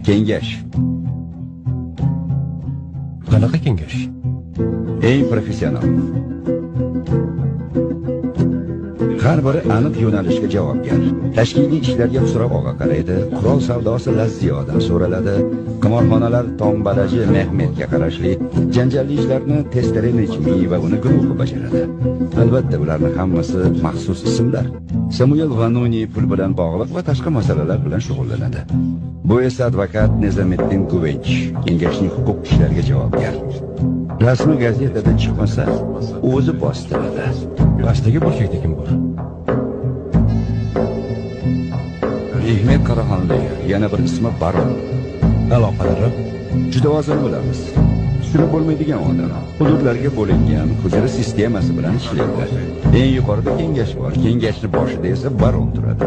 Kengash. Qanaqa kengash? Eng professional. Har biri aniq yo'nalishga javobgar. Tashkiliy ishlarga so'roq qaraydi, qurol savdosi lazziyodan so'raladi, qimorxonalar tombalaji Mehmetga qarashli, janjalli ishlarni Testare Nejmiy va uni guruhi bajaradi. Albatta, ularning hammasi maxsus ismlar. Samuel Vanuni pul bilan bog'liq va tashqi masalalar bilan shug'ullanadi. Bu esa advokat Nizomiddin Kuvech, kengashning huquq ishlariga javobgar. Rasmiy gazetada chiqmasa, o'zi bostiradi. Pastdagi burchakda kim bor? Mehmet Qaraxonli, yana bir ismi Baron. Aloqalari? Juda ozg'in bo'lamiz. Tushunib bo'lmaydigan odam. Hududlarga bo'lingan hujra sistemasi bilan ishlaydi. Eng yuqorida kengash bor. Kengashning boshida esa Baron turadi.